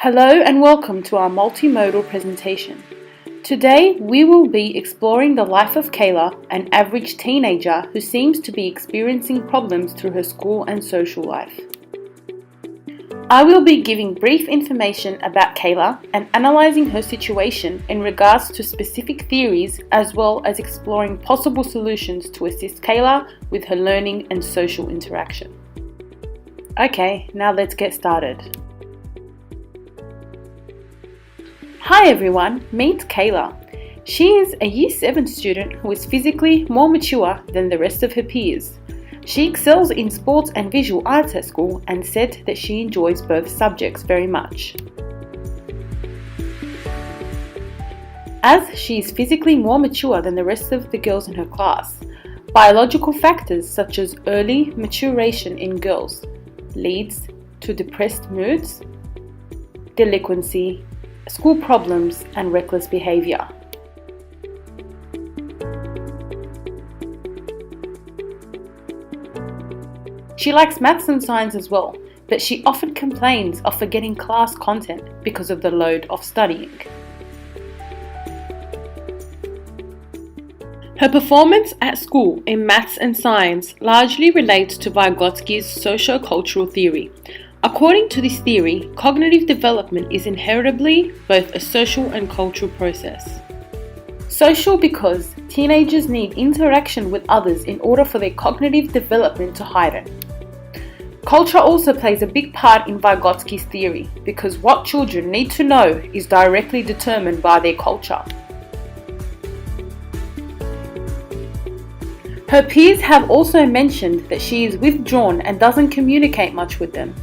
Hello and welcome to our multimodal presentation. Today we will be exploring the life of Kayla, an average teenager who seems to be experiencing problems through her school and social life. I will be giving brief information about Kayla and analysing her situation in regards to specific theories, as well as exploring possible solutions to assist Kayla with her learning and social interaction. Okay, now let's get started. Hi everyone, meet Kayla. She is a Year 7 student who is physically more mature than the rest of her peers. She excels in sports and visual arts at school and said that she enjoys both subjects very much. As she is physically more mature than the rest of the girls in her class, biological factors such as early maturation in girls leads to depressed moods, delinquency, school problems, and reckless behaviour. She likes maths and science as well, but she often complains of forgetting class content because of the load of studying. Her performance at school in maths and science largely relates to Vygotsky's socio-cultural theory. According to this theory, cognitive development is inheritably both a social and cultural process. Social because teenagers need interaction with others in order for their cognitive development to heighten. Culture also plays a big part in Vygotsky's theory because what children need to know is directly determined by their culture. Her peers have also mentioned that she is withdrawn and doesn't communicate much with them.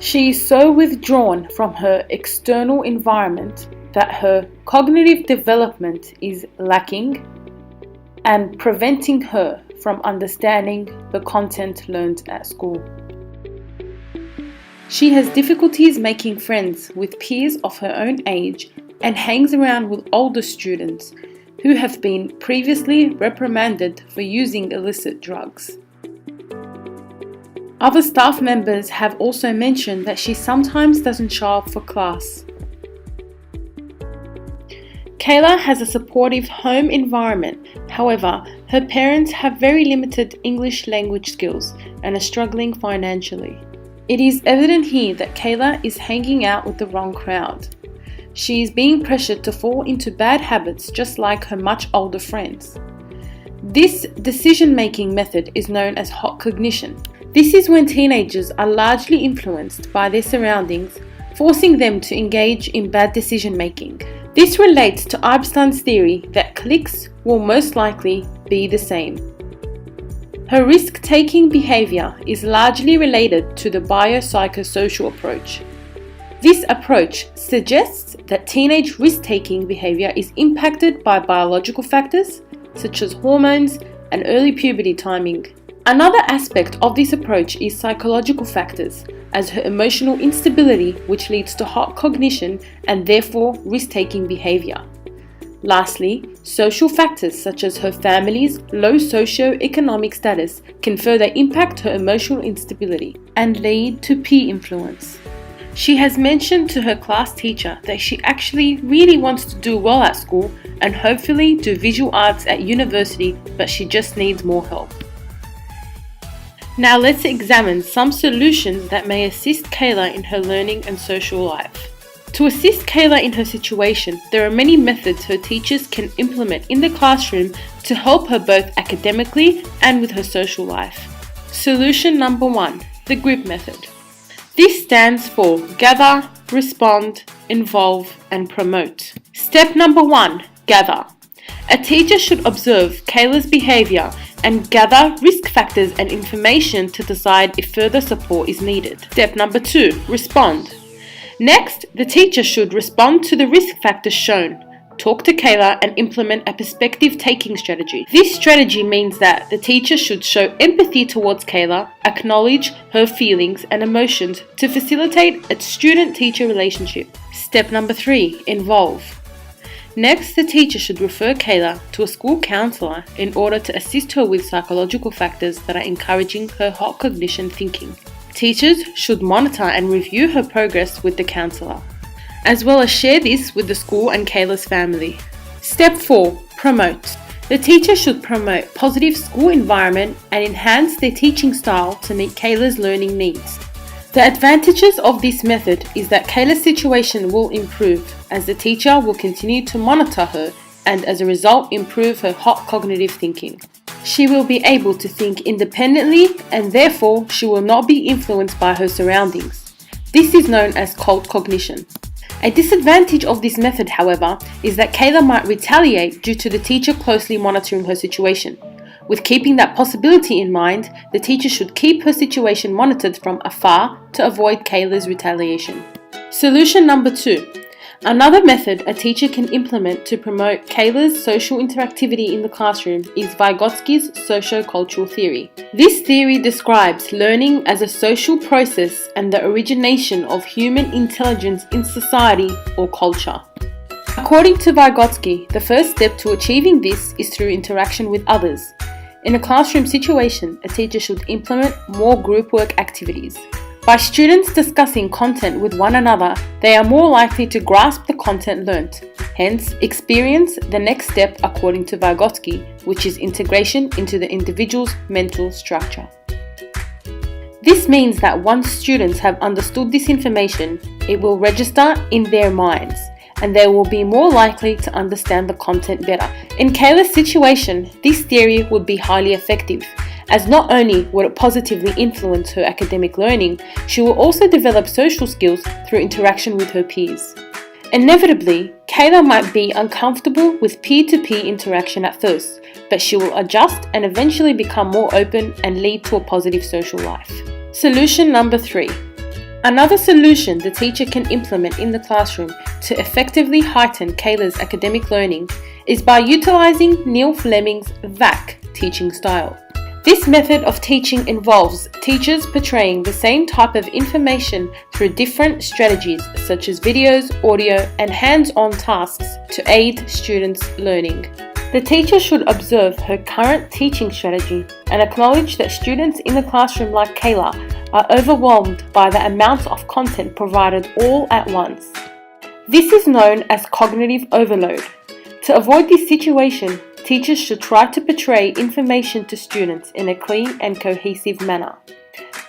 She is so withdrawn from her external environment that her cognitive development is lacking and preventing her from understanding the content learned at school. She has difficulties making friends with peers of her own age and hangs around with older students who have been previously reprimanded for using illicit drugs. Other staff members have also mentioned that she sometimes doesn't show up for class. Kayla has a supportive home environment, however, her parents have very limited English language skills and are struggling financially. It is evident here that Kayla is hanging out with the wrong crowd. She is being pressured to fall into bad habits just like her much older friends. This decision-making method is known as hot cognition. This is when teenagers are largely influenced by their surroundings, forcing them to engage in bad decision-making. This relates to Einstein's theory that cliques will most likely be the same. Her risk-taking behavior is largely related to the biopsychosocial approach. This approach suggests that teenage risk-taking behavior is impacted by biological factors such as hormones and early puberty timing. Another aspect of this approach is psychological factors, as her emotional instability, which leads to hot cognition and therefore risk-taking behavior. Lastly, social factors such as her family's low socio-economic status can further impact her emotional instability and lead to peer influence. She has mentioned to her class teacher that she actually really wants to do well at school and hopefully do visual arts at university, but she just needs more help. Now let's examine some solutions that may assist Kayla in her learning and social life. To assist Kayla in her situation, there are many methods her teachers can implement in the classroom to help her both academically and with her social life. Solution number 1, the group method. This stands for gather, respond, involve, and promote. Step number 1, gather. A teacher should observe Kayla's behavior and gather risk factors and information to decide if further support is needed. Step number 2, respond. Next, the teacher should respond to the risk factors shown, talk to Kayla, and implement a perspective-taking strategy. This strategy means that the teacher should show empathy towards Kayla, acknowledge her feelings and emotions to facilitate a student-teacher relationship. Step number 3, involve. Next, the teacher should refer Kayla to a school counsellor in order to assist her with psychological factors that are encouraging her hot cognition thinking. Teachers should monitor and review her progress with the counsellor, as well as share this with the school and Kayla's family. Step 4. Promote. The teacher should promote positive school environment and enhance their teaching style to meet Kayla's learning needs. The advantages of this method is that Kayla's situation will improve as the teacher will continue to monitor her and as a result improve her hot cognitive thinking. She will be able to think independently and therefore she will not be influenced by her surroundings. This is known as cold cognition. A disadvantage of this method, however, is that Kayla might retaliate due to the teacher closely monitoring her situation. With keeping that possibility in mind, the teacher should keep her situation monitored from afar to avoid Kayla's retaliation. Solution number 2. Another method a teacher can implement to promote Kayla's social interactivity in the classroom is Vygotsky's socio-cultural theory. This theory describes learning as a social process and the origination of human intelligence in society or culture. According to Vygotsky, the first step to achieving this is through interaction with others. In a classroom situation, a teacher should implement more group work activities. By students discussing content with one another, they are more likely to grasp the content learnt. Hence, experience the next step according to Vygotsky, which is integration into the individual's mental structure. This means that once students have understood this information, it will register in their minds, and they will be more likely to understand the content better. In Kayla's situation, this theory would be highly effective, as not only would it positively influence her academic learning, she will also develop social skills through interaction with her peers. Inevitably, Kayla might be uncomfortable with peer-to-peer interaction at first, but she will adjust and eventually become more open and lead to a positive social life. Solution number 3. Another solution the teacher can implement in the classroom to effectively heighten Kayla's academic learning is by utilizing Neil Fleming's VAC teaching style. This method of teaching involves teachers portraying the same type of information through different strategies such as videos, audio, and hands-on tasks to aid students' learning. The teacher should observe her current teaching strategy and acknowledge that students in the classroom like Kayla are overwhelmed by the amounts of content provided all at once. This is known as cognitive overload. To avoid this situation, teachers should try to portray information to students in a clean and cohesive manner.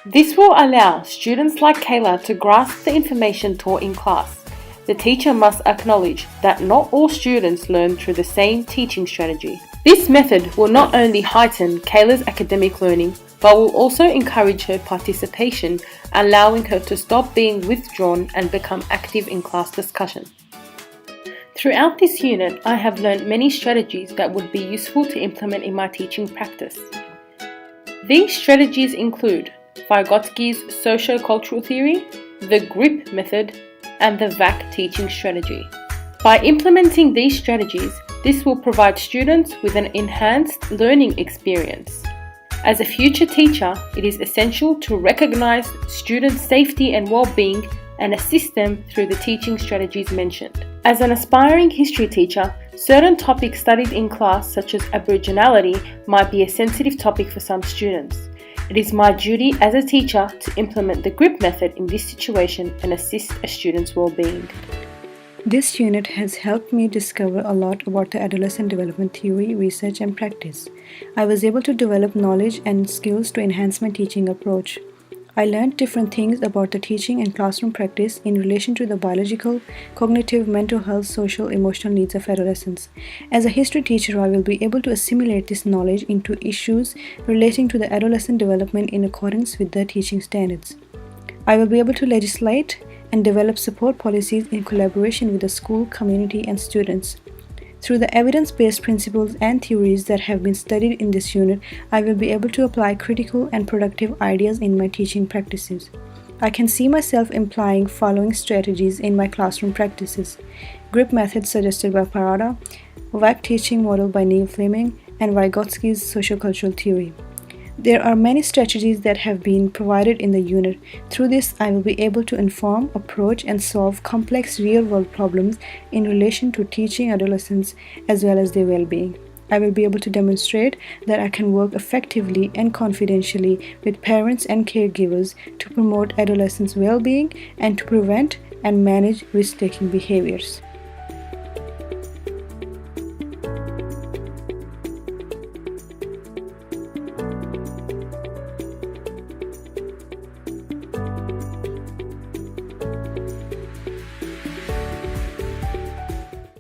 This will allow students like Kayla to grasp the information taught in class. The teacher must acknowledge that not all students learn through the same teaching strategy. This method will not only heighten Kayla's academic learning, but will also encourage her participation, allowing her to stop being withdrawn and become active in class discussion. Throughout this unit, I have learned many strategies that would be useful to implement in my teaching practice. These strategies include Vygotsky's socio-cultural theory, the GRIP method, and the VAC teaching strategy. By implementing these strategies, this will provide students with an enhanced learning experience. As a future teacher, it is essential to recognize students' safety and well-being and assist them through the teaching strategies mentioned. As an aspiring history teacher, certain topics studied in class such as Aboriginality might be a sensitive topic for some students. It is my duty as a teacher to implement the GRIP method in this situation and assist a student's well-being. This unit has helped me discover a lot about the adolescent development theory, research and practice. I was able to develop knowledge and skills to enhance my teaching approach. I learned different things about the teaching and classroom practice in relation to the biological, cognitive, mental health, social, emotional needs of adolescents. As a history teacher, I will be able to assimilate this knowledge into issues relating to the adolescent development in accordance with the teaching standards. I will be able to legislate and develop support policies in collaboration with the school, community, and students. Through the evidence-based principles and theories that have been studied in this unit, I will be able to apply critical and productive ideas in my teaching practices. I can see myself implying following strategies in my classroom practices: GRIP method suggested by Parada, VAC teaching model by Neil Fleming, and Vygotsky's sociocultural theory. There are many strategies that have been provided in the unit. Through this, I will be able to inform, approach, and solve complex real world problems in relation to teaching adolescents as well as their well being. I will be able to demonstrate that I can work effectively and confidentially with parents and caregivers to promote adolescents' well being and to prevent and manage risk taking behaviors.